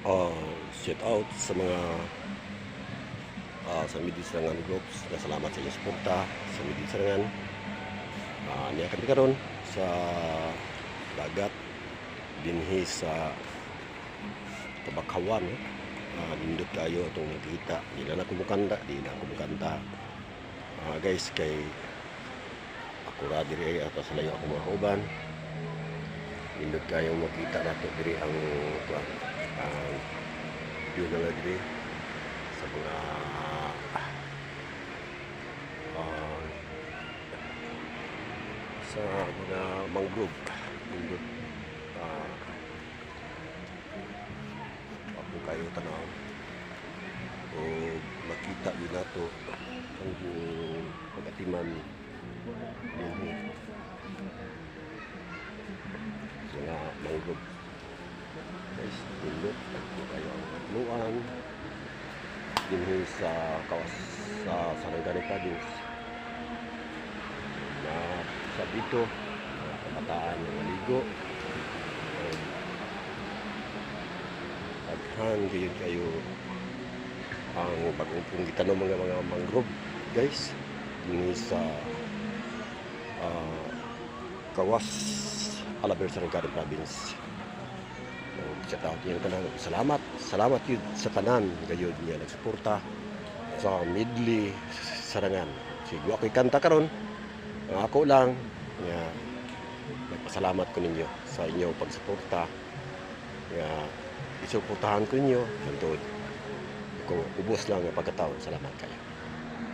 uh, shout out sa mga sa Midil Sarangan groups na salamat sa inyong suporta sa Midil Sarangan. Niya kami karon sa dagat dinhi sa Tabakawan. Nindot kayo itong nakita, di na kumukanta, guys, kay ako ra diri ato sa layo ako mga uban. Nindot kayo makita nato diri ang view na diri sa mga sa mga mangrove. Nindot ako kayo tanaw o makita yun nato ang pagatiman dinhi sa mga mangrove. Guys, nindot ako kayo ang luan dinhi sa kawas sa Sarangani Province na sa dito mga kabataan ng maligo aghan kayo ang pagkumpong kita ng mga mangrove, guys, dinhi sa kawas Alaber Sarangani Province. Shout out niyo tanan. Salamat yun sa tanan gayud niya nagsuporta sa Midli Sarangan. Sige ako'y kanta karon. Ang ako lang nga nagpasalamat ko ninyo sa inyong pagsuporta. Nga isuportahan ko ninyo hantod ko ubos lang ang pagkataon. Salamat kayo.